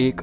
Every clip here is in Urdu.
1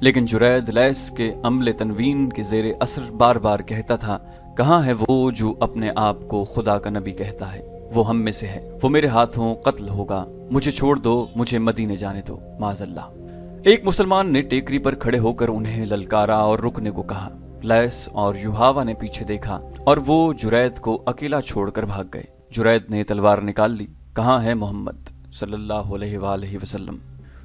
لیکن جرید لیس کے عمل تنوین کے زیر اثر بار بار کہتا تھا، کہاں ہے وہ جو اپنے آپ کو خدا کا نبی کہتا ہے؟ وہ ہم میں سے ہے، وہ میرے ہاتھوں قتل ہوگا، مجھے چھوڑ دو، مجھے مدینے جانے دو، معاذ اللہ۔ ایک مسلمان نے ٹیکری پر کھڑے ہو کر انہیں للکارا اور رکنے کو کہا۔ لیس اور یوحاوا نے پیچھے دیکھا اور وہ جرید کو اکیلا چھوڑ کر بھاگ گئے۔ جرید نے تلوار نکال لی، کہاں ہے محمد صلی اللہ علیہ وآلہ وسلم؟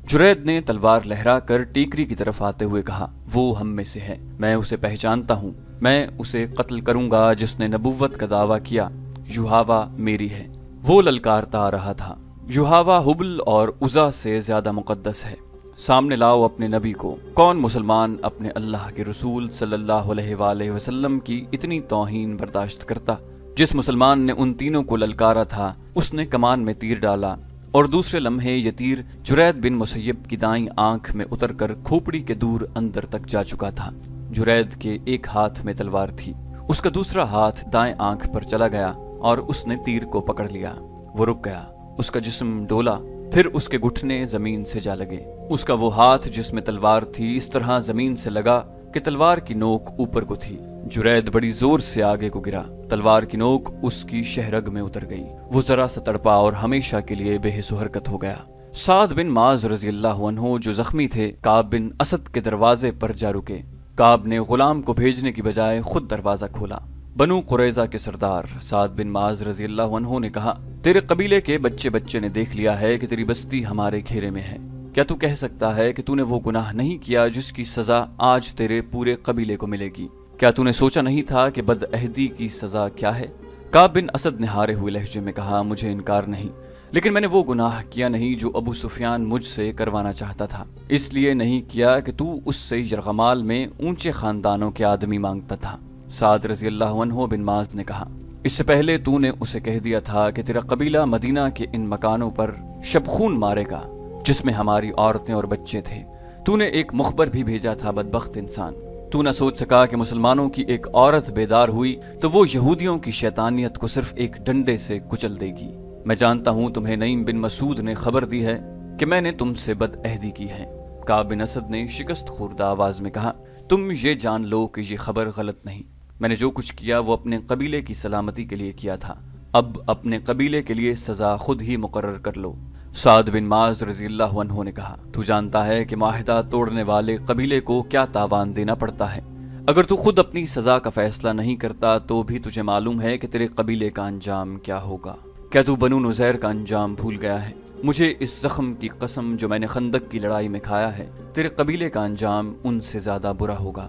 جرید نے تلوار لہرا کر ٹیکری کی طرف آتے ہوئے کہا، وہ ہم میں سے ہے، میں اسے پہچانتا ہوں، میں اسے قتل کروں گا جس نے نبوت کا دعویٰ کیا، یوحاوا میری ہے۔ وہ للکارتا آ رہا تھا، یوحاوا حبل اور عزا سے زیادہ مقدس ہے، سامنے لاؤ اپنے نبی کو۔ کون مسلمان اپنے اللہ کے رسول صلی اللہ علیہ وآلہ وسلم کی اتنی توہین برداشت کرتا؟ جس مسلمان نے ان تینوں کو للکارا تھا اس نے کمان میں تیر ڈالا، اور دوسرے لمحے یہ تیر جرید بن مسیب کی دائیں آنکھ میں اتر کر کھوپڑی کے دور اندر تک جا چکا تھا۔ جرید کے ایک ہاتھ میں تلوار تھی، اس کا دوسرا ہاتھ دائیں آنکھ پر چلا گیا اور اس نے تیر کو پکڑ لیا۔ وہ رک گیا، اس کا جسم ڈولا، پھر اس کے گھٹنے زمین سے جا لگے۔ اس کا وہ ہاتھ جس میں تلوار تھی اس طرح زمین سے لگا کہ تلوار کی نوک اوپر کو تھی۔ جرید بڑی زور سے آگے کو گرا، تلوار کی نوک اس کی شہرگ میں اتر گئی، وہ ذرا سا تڑپا اور ہمیشہ کے لیے بے حس و حرکت ہو گیا۔ سعد بن معاذ رضی اللہ عنہ جو زخمی تھے کعب بن اسد کے دروازے پر جا رکے۔ کعب نے غلام کو بھیجنے کی بجائے خود دروازہ کھولا۔ بنو قریظہ کے سردار سعد بن معاذ رضی اللہ عنہ نے کہا، تیرے قبیلے کے بچے نے دیکھ لیا ہے کہ تیری بستی ہمارے گھیرے میں ہے، کیا تو کہہ سکتا ہے کہ تو نے وہ گناہ نہیں کیا جس کی سزا آج تیرے پورے قبیلے کو ملے گی؟ کیا تو نے سوچا نہیں تھا کہ بد عہدی کی سزا کیا ہے؟ کعب بن اسد نے ہارے ہوئے لہجے میں کہا، مجھے انکار نہیں، لیکن میں نے وہ گناہ کیا نہیں جو ابو سفیان مجھ سے کروانا چاہتا تھا، اس لیے نہیں کیا کہ تو اس سے یرغمال میں اونچے خاندانوں کے آدمی مانگتا تھا۔ سعد رضی اللہ عنہ بن معاذ نے کہا، اس سے پہلے تو نے اسے کہہ دیا تھا کہ تیرا قبیلہ مدینہ کے ان مکانوں پر شبخون مارے گا جس میں ہماری عورتیں اور بچے تھے۔ تو نے ایک مخبر بھی بھیجا تھا، بدبخت انسان، تو نہ سوچ سکا کہ مسلمانوں کی ایک عورت بیدار ہوئی تو وہ یہودیوں کی شیطانیت کو صرف ایک ڈنڈے سے کچل دے گی۔ میں جانتا ہوں تمہیں نعیم بن مسعود نے خبر دی ہے کہ میں نے تم سے بد عہدی کی ہے۔ کعب بن اسد نے شکست خوردہ آواز میں کہا، تم یہ جان لو کہ یہ خبر غلط نہیں، میں نے جو کچھ کیا وہ اپنے قبیلے کی سلامتی کے لیے کیا تھا، اب اپنے قبیلے کے لیے سزا خود ہی مقرر کر لو۔ سعد بن معاذ رضی اللہ عنہ نے کہا، تو جانتا ہے کہ معاہدہ توڑنے والے قبیلے کو کیا تاوان دینا پڑتا ہے؟ اگر تو خود اپنی سزا کا فیصلہ نہیں کرتا تو بھی تجھے معلوم ہے کہ تیرے قبیلے کا انجام کیا ہوگا۔ کیا تو بنو نذیر کا انجام بھول گیا ہے؟ مجھے اس زخم کی قسم جو میں نے خندق کی لڑائی میں کھایا ہے، تیرے قبیلے کا انجام ان سے زیادہ برا ہوگا۔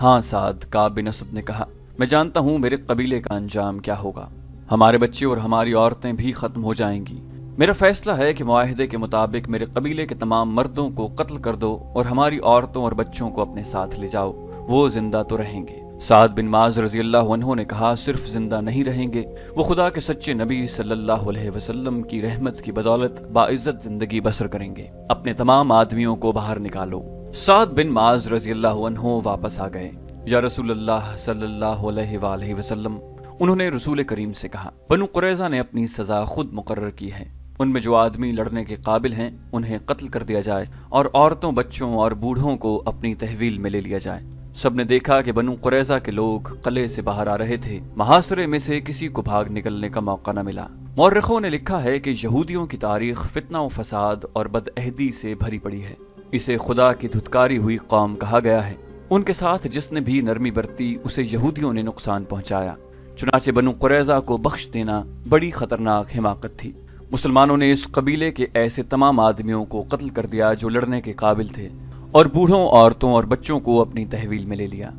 ہاں سعد، کعب بن اسد نے کہا، میں جانتا ہوں میرے قبیلے کا انجام کیا ہوگا، ہمارے بچے اور ہماری عورتیں بھی ختم ہو جائیں گی۔ میرا فیصلہ ہے کہ معاہدے کے مطابق میرے قبیلے کے تمام مردوں کو قتل کر دو اور ہماری عورتوں اور بچوں کو اپنے ساتھ لے جاؤ، وہ زندہ تو رہیں گے۔ سعد بن معاذ رضی اللہ عنہ نے کہا، صرف زندہ نہیں رہیں گے، وہ خدا کے سچے نبی صلی اللہ علیہ وسلم کی رحمت کی بدولت باعزت زندگی بسر کریں گے، اپنے تمام آدمیوں کو باہر نکالو۔ سعد بن معاذ رضی اللہ عنہ واپس آ گئے۔ یا رسول اللہ صلی اللہ علیہ وآلہ وسلم، انہوں نے رسول کریم سے کہا، بنو قریظہ نے اپنی سزا خود مقرر کی ہے، ان میں جو آدمی لڑنے کے قابل ہیں انہیں قتل کر دیا جائے اور عورتوں، بچوں اور بوڑھوں کو اپنی تحویل میں لے لیا جائے۔ سب نے دیکھا کہ بنو قریظہ کے لوگ قلعے سے باہر آ رہے تھے، محاصرے میں سے کسی کو بھاگ نکلنے کا موقع نہ ملا۔ مورخوں نے لکھا ہے کہ یہودیوں کی تاریخ فتنہ و فساد اور بد عہدی سے بھری پڑی ہے، اسے خدا کی دھتکاری ہوئی قوم کہا گیا ہے۔ ان کے ساتھ جس نے بھی نرمی برتی اسے یہودیوں نے نقصان پہنچایا، چنانچہ بنو قریظہ کو بخش دینا بڑی خطرناک حماقت تھی۔ مسلمانوں نے اس قبیلے کے ایسے تمام آدمیوں کو قتل کر دیا جو لڑنے کے قابل تھے، اور بوڑھوں، عورتوں اور بچوں کو اپنی تحویل میں لے لیا۔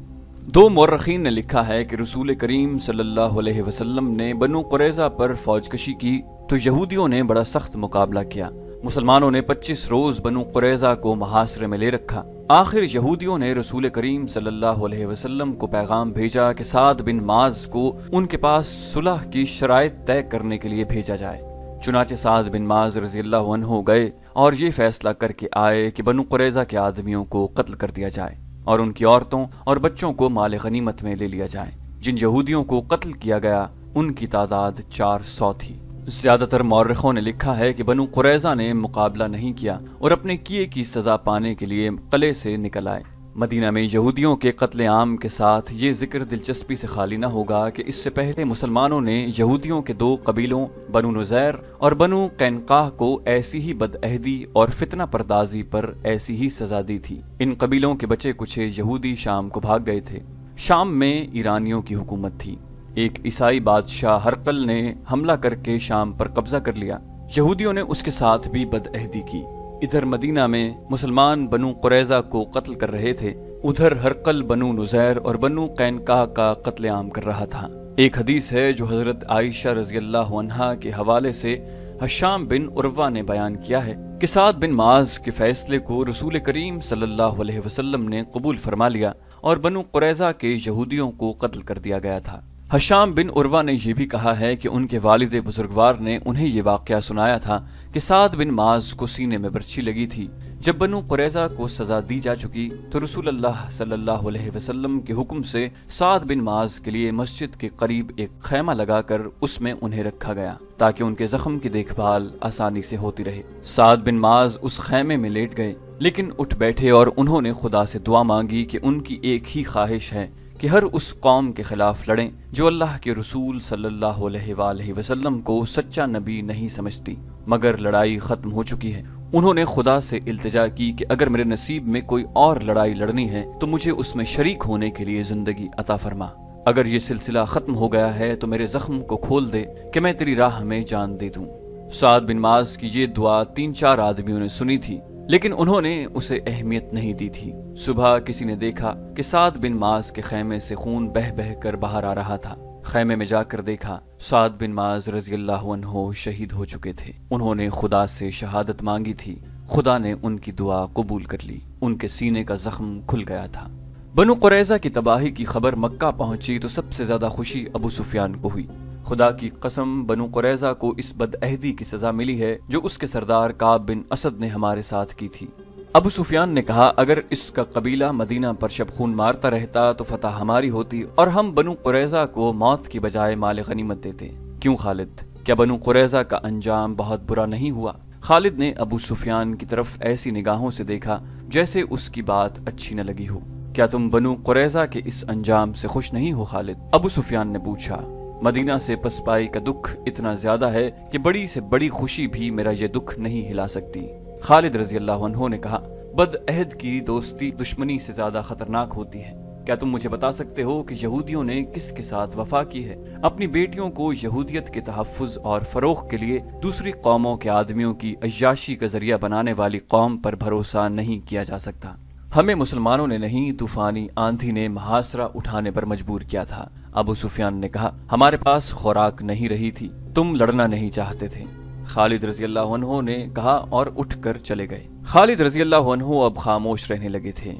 دو مورخین نے لکھا ہے کہ رسول کریم صلی اللہ علیہ وسلم نے بنو قریظہ پر فوج کشی کی تو یہودیوں نے بڑا سخت مقابلہ کیا۔ مسلمانوں نے 25 روز بنو قریظہ کو محاصرے میں لے رکھا۔ آخر یہودیوں نے رسول کریم صلی اللہ علیہ وسلم کو پیغام بھیجا کہ سعد بن معاذ کو ان کے پاس صلح کی شرائط طے کرنے کے لیے بھیجا جائے۔ چنانچہ سعد بن معاذ رضی اللہ عنہ گئے اور یہ فیصلہ کر کے آئے کہ بنو قریظہ کے آدمیوں کو قتل کر دیا جائے اور ان کی عورتوں اور بچوں کو مال غنیمت میں لے لیا جائے۔ جن یہودیوں کو قتل کیا گیا ان کی تعداد 400 تھی۔ زیادہ تر مورخوں نے لکھا ہے کہ بنو قریظہ نے مقابلہ نہیں کیا اور اپنے کیے کی سزا پانے کے لیے قلعے سے نکل آئے۔ مدینہ میں یہودیوں کے قتل عام کے ساتھ یہ ذکر دلچسپی سے خالی نہ ہوگا کہ اس سے پہلے مسلمانوں نے یہودیوں کے 2 قبیلوں بنو نذیر اور بنو قینقاع کو ایسی ہی بدعہدی اور فتنہ پردازی پر ایسی ہی سزا دی تھی۔ ان قبیلوں کے بچے کچھ یہودی شام کو بھاگ گئے تھے۔ شام میں ایرانیوں کی حکومت تھی۔ ایک عیسائی بادشاہ ہرقل نے حملہ کر کے شام پر قبضہ کر لیا۔ یہودیوں نے اس کے ساتھ بھی بدعہدی کی۔ ادھر مدینہ میں مسلمان بنو قریظہ کو قتل کر رہے تھے، ادھر ہرقل بنو نذیر اور بنو قینقاع کا قتل عام کر رہا تھا۔ ایک حدیث ہے جو حضرت عائشہ رضی اللہ عنہا کے حوالے سے ہشام بن عروہ نے بیان کیا ہے کہ سعد بن معاذ کے فیصلے کو رسول کریم صلی اللہ علیہ وسلم نے قبول فرما لیا اور بنو قریظہ کے یہودیوں کو قتل کر دیا گیا تھا۔ ہشام بن عروہ نے یہ بھی کہا ہے کہ ان کے والد بزرگوار نے انہیں یہ واقعہ سنایا تھا کہ سعد بن معاذ کو سینے میں برچھی لگی تھی۔ جب بنو قریظہ کو سزا دی جا چکی تو رسول اللہ صلی اللہ علیہ وسلم کے حکم سے سعد بن معاذ کے لیے مسجد کے قریب ایک خیمہ لگا کر اس میں انہیں رکھا گیا تاکہ ان کے زخم کی دیکھ بھال آسانی سے ہوتی رہے۔ سعد بن معاذ اس خیمے میں لیٹ گئے لیکن اٹھ بیٹھے اور انہوں نے خدا سے دعا مانگی کہ ان کی ایک ہی خواہش ہے کہ ہر اس قوم کے خلاف لڑیں جو اللہ کے رسول صلی اللہ علیہ وآلہ وسلم کو سچا نبی نہیں سمجھتی، مگر لڑائی ختم ہو چکی ہے۔ انہوں نے خدا سے التجا کی کہ اگر میرے نصیب میں کوئی اور لڑائی لڑنی ہے تو مجھے اس میں شریک ہونے کے لیے زندگی عطا فرما۔ اگر یہ سلسلہ ختم ہو گیا ہے تو میرے زخم کو کھول دے کہ میں تیری راہ میں جان دے دوں۔ سعد بن معاذ کی یہ دعا 3-4 آدمیوں نے سنی تھی لیکن انہوں نے اسے اہمیت نہیں دی تھی۔ صبح کسی نے دیکھا کہ سعد بن معاذ کے خیمے سے خون بہہ بہہ کر باہر آ رہا تھا۔ خیمے میں جا کر دیکھا سعد بن معاذ رضی اللہ عنہ شہید ہو چکے تھے۔ انہوں نے خدا سے شہادت مانگی تھی، خدا نے ان کی دعا قبول کر لی، ان کے سینے کا زخم کھل گیا تھا۔ بنو قریظہ کی تباہی کی خبر مکہ پہنچی تو سب سے زیادہ خوشی ابو سفیان کو ہوئی۔ خدا کی قسم بنو قریظہ کو اس بدعہدی کی سزا ملی ہے جو اس کے سردار کعب بن اسد نے ہمارے ساتھ کی تھی۔ ابو سفیان نے کہا اگر اس کا قبیلہ مدینہ پر شب خون مارتا رہتا تو فتح ہماری ہوتی اور ہم بنو قریظہ کو موت کی بجائے مال غنیمت دیتے۔ کیوں خالد، کیا بنو قریظہ کا انجام بہت برا نہیں ہوا؟ خالد نے ابو سفیان کی طرف ایسی نگاہوں سے دیکھا جیسے اس کی بات اچھی نہ لگی ہو۔ کیا تم بنو قریظہ کے اس انجام سے خوش نہیں ہو خالد؟ ابو سفیان نے پوچھا۔ مدینہ سے پسپائی کا دکھ اتنا زیادہ ہے کہ بڑی سے بڑی خوشی بھی میرا یہ دکھ نہیں ہلا سکتی۔ خالد رضی اللہ عنہ نے کہا بدعہد کی دوستی دشمنی سے زیادہ خطرناک ہوتی ہے۔ کیا تم مجھے بتا سکتے ہو کہ یہودیوں نے کس کے ساتھ وفا کی ہے؟ اپنی بیٹیوں کو یہودیت کے تحفظ اور فروغ کے لیے دوسری قوموں کے آدمیوں کی عیاشی کا ذریعہ بنانے والی قوم پر بھروسہ نہیں کیا جا سکتا۔ ہمیں مسلمانوں نے نہیں، طوفانی آندھی نے محاصرہ اٹھانے پر مجبور کیا تھا۔ ابو سفیان نے کہا ہمارے پاس خوراک نہیں رہی تھی، تم لڑنا نہیں چاہتے تھے۔ خالد رضی اللہ عنہ نے کہا اور اٹھ کر چلے گئے۔ خالد رضی اللہ عنہ اب خاموش رہنے لگے تھے۔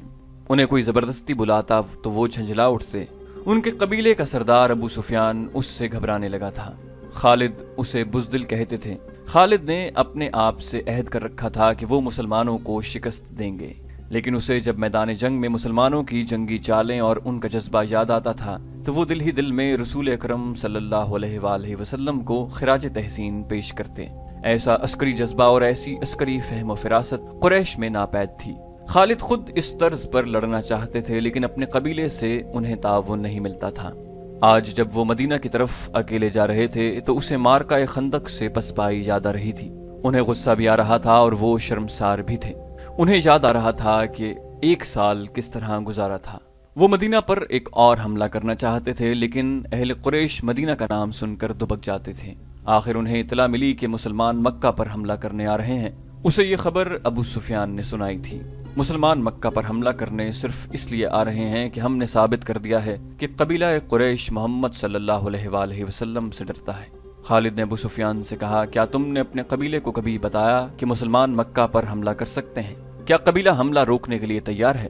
انہیں کوئی زبردستی بلاتا تو وہ جھنجھلا اٹھتے۔ ان کے قبیلے کا سردار ابو سفیان اس سے گھبرانے لگا تھا۔ خالد اسے بزدل کہتے تھے۔ خالد نے اپنے آپ سے عہد کر رکھا تھا کہ وہ مسلمانوں کو شکست دیں گے، لیکن اسے جب میدان جنگ میں مسلمانوں کی جنگی چالیں اور ان کا جذبہ یاد آتا تھا تو وہ دل ہی دل میں رسول اکرم صلی اللہ علیہ وآلہ وسلم کو خراج تحسین پیش کرتے۔ ایسا عسکری جذبہ اور ایسی عسکری فہم و فراست قریش میں ناپید تھی۔ خالد خود اس طرز پر لڑنا چاہتے تھے لیکن اپنے قبیلے سے انہیں تعاون نہیں ملتا تھا۔ آج جب وہ مدینہ کی طرف اکیلے جا رہے تھے تو اسے مارکہ خندق سے پسپائی یاد آ رہی تھی۔ انہیں غصہ بھی آ رہا تھا اور وہ شرمسار بھی تھے۔ انہیں یاد آ رہا تھا کہ 1 سال کس طرح گزارا تھا۔ وہ مدینہ پر ایک اور حملہ کرنا چاہتے تھے لیکن اہل قریش مدینہ کا نام سن کر دبک جاتے تھے۔ آخر انہیں اطلاع ملی کہ مسلمان مکہ پر حملہ کرنے آ رہے ہیں۔ اسے یہ خبر ابو سفیان نے سنائی تھی۔ مسلمان مکہ پر حملہ کرنے صرف اس لیے آ رہے ہیں کہ ہم نے ثابت کر دیا ہے کہ قبیلہ قریش محمد صلی اللہ علیہ وآلہ وسلم سے ڈرتا ہے۔ خالد نے ابو سفیان سے کہا کیا تم نے اپنے قبیلے کو کبھی بتایا کہ مسلمان مکہ پر حملہ کر سکتے ہیں؟ کیا قبیلہ حملہ روکنے کے لیے تیار ہے؟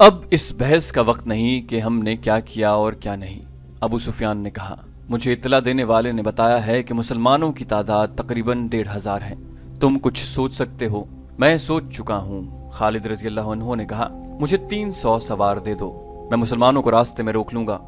اب اس بحث کا وقت نہیں کہ ہم نے کیا کیا اور کیا نہیں۔ ابو سفیان نے کہا مجھے اطلاع دینے والے نے بتایا ہے کہ مسلمانوں کی تعداد تقریباً 1,500 ہے۔ تم کچھ سوچ سکتے ہو؟ میں سوچ چکا ہوں۔ خالد رضی اللہ عنہ نے کہا مجھے 300 سوار دے دو، میں مسلمانوں کو راستے میں روک لوں گا۔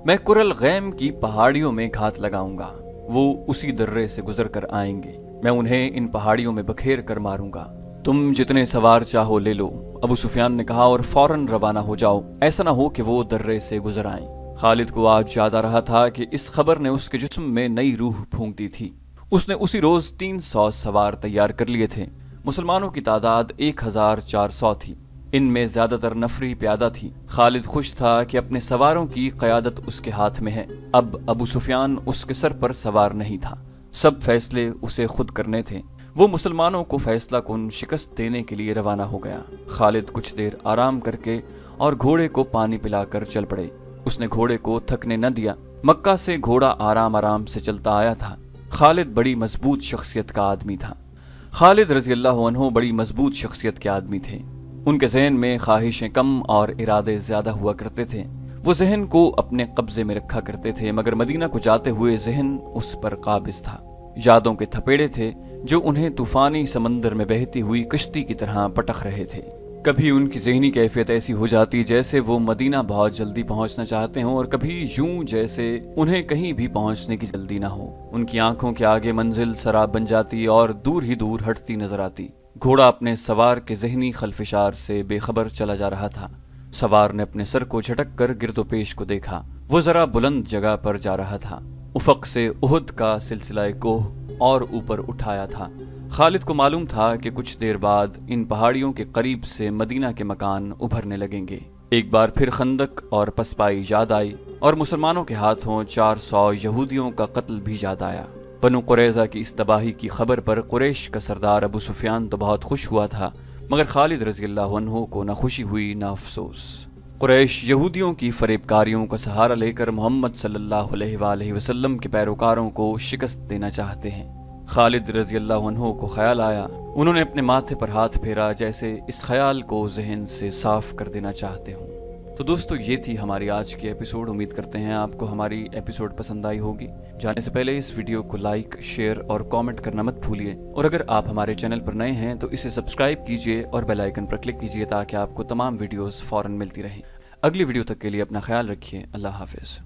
میں قرل غیم کی پہاڑیوں میں گھات لگاؤں گا، وہ اسی درے سے گزر کر آئیں گے، میں انہیں ان پہاڑیوں میں بکھیر کر ماروں گا، تم جتنے سوار چاہو لے لو، ابو سفیان نے کہا، اور فوراً روانہ ہو جاؤ، ایسا نہ ہو کہ وہ درے سے گزر آئیں۔ خالد کو آج یاد آ رہا تھا کہ اس خبر نے اس کے جسم میں نئی روح پھونک دی تھی۔ اس نے اسی روز 300 سوار تیار کر لیے تھے۔ مسلمانوں کی تعداد 1400 تھی، ان میں زیادہ تر نفری پیادہ تھی۔ خالد خوش تھا کہ اپنے سواروں کی قیادت اس کے ہاتھ میں ہے، اب ابو سفیان اس کے سر پر سوار نہیں تھا، سب فیصلے اسے خود کرنے تھے۔ وہ مسلمانوں کو فیصلہ کن شکست دینے کے لیے روانہ ہو گیا۔ خالد کچھ دیر آرام کر کے اور گھوڑے کو پانی پلا کر چل پڑے۔ اس نے گھوڑے کو تھکنے نہ دیا، مکہ سے گھوڑا آرام آرام سے چلتا آیا تھا۔ خالد بڑی مضبوط شخصیت کا آدمی تھا۔ خالد رضی اللہ عنہ بڑی مضبوط شخصیت کے آدمی تھے۔ ان کے ذہن میں خواہشیں کم اور ارادے زیادہ ہوا کرتے تھے۔ وہ ذہن کو اپنے قبضے میں رکھا کرتے تھے، مگر مدینہ کو جاتے ہوئے ذہن اس پر قابض تھا۔ یادوں کے تھپیڑے تھے جو انہیں طوفانی سمندر میں بہتی ہوئی کشتی کی طرح پٹخ رہے تھے۔ کبھی ان کی ذہنی کیفیت ایسی ہو جاتی جیسے وہ مدینہ بہت جلدی پہنچنا چاہتے ہوں، اور کبھی یوں جیسے انہیں کہیں بھی پہنچنے کی جلدی نہ ہو۔ ان کی آنکھوں کے آگے منزل سراب بن جاتی اور دور ہی دور ہٹتی نظر آتی۔ گھوڑا اپنے سوار کے ذہنی خلفشار سے بے خبر چلا جا رہا تھا۔ سوار نے اپنے سر کو جھٹک کر گرد و پیش کو دیکھا، وہ ذرا بلند جگہ پر جا رہا تھا۔ افق سے احد کا سلسلہ کوہ اور اوپر اٹھایا تھا۔ خالد کو معلوم تھا کہ کچھ دیر بعد ان پہاڑیوں کے قریب سے مدینہ کے مکان ابھرنے لگیں گے۔ ایک بار پھر خندق اور پسپائی یاد آئی، اور مسلمانوں کے ہاتھوں 400 یہودیوں کا قتل بھی یاد آیا۔ بنو قریظہ کی اس تباہی کی خبر پر قریش کا سردار ابو سفیان تو بہت خوش ہوا تھا، مگر خالد رضی اللہ عنہ کو نہ خوشی ہوئی نہ افسوس۔ قریش یہودیوں کی فریب کاریوں کا سہارا لے کر محمد صلی اللہ علیہ وآلہ وسلم کے پیروکاروں کو شکست دینا چاہتے ہیں۔ خالد رضی اللہ عنہ کو خیال آیا، انہوں نے اپنے ماتھے پر ہاتھ پھیرا جیسے اس خیال کو ذہن سے صاف کر دینا چاہتے ہوں۔ تو دوستو، یہ تھی ہماری آج کی ایپیسوڈ۔ امید کرتے ہیں آپ کو ہماری ایپیسوڈ پسند آئی ہوگی۔ جانے سے پہلے اس ویڈیو کو لائک، شیئر اور کامنٹ کرنا مت بھولیے، اور اگر آپ ہمارے چینل پر نئے ہیں تو اسے سبسکرائب کیجئے اور بیل آئیکن پر کلک کیجئے تاکہ آپ کو تمام ویڈیوز فوراً ملتی رہیں۔ اگلی ویڈیو تک کے لیے اپنا خیال رکھیے۔ اللہ حافظ۔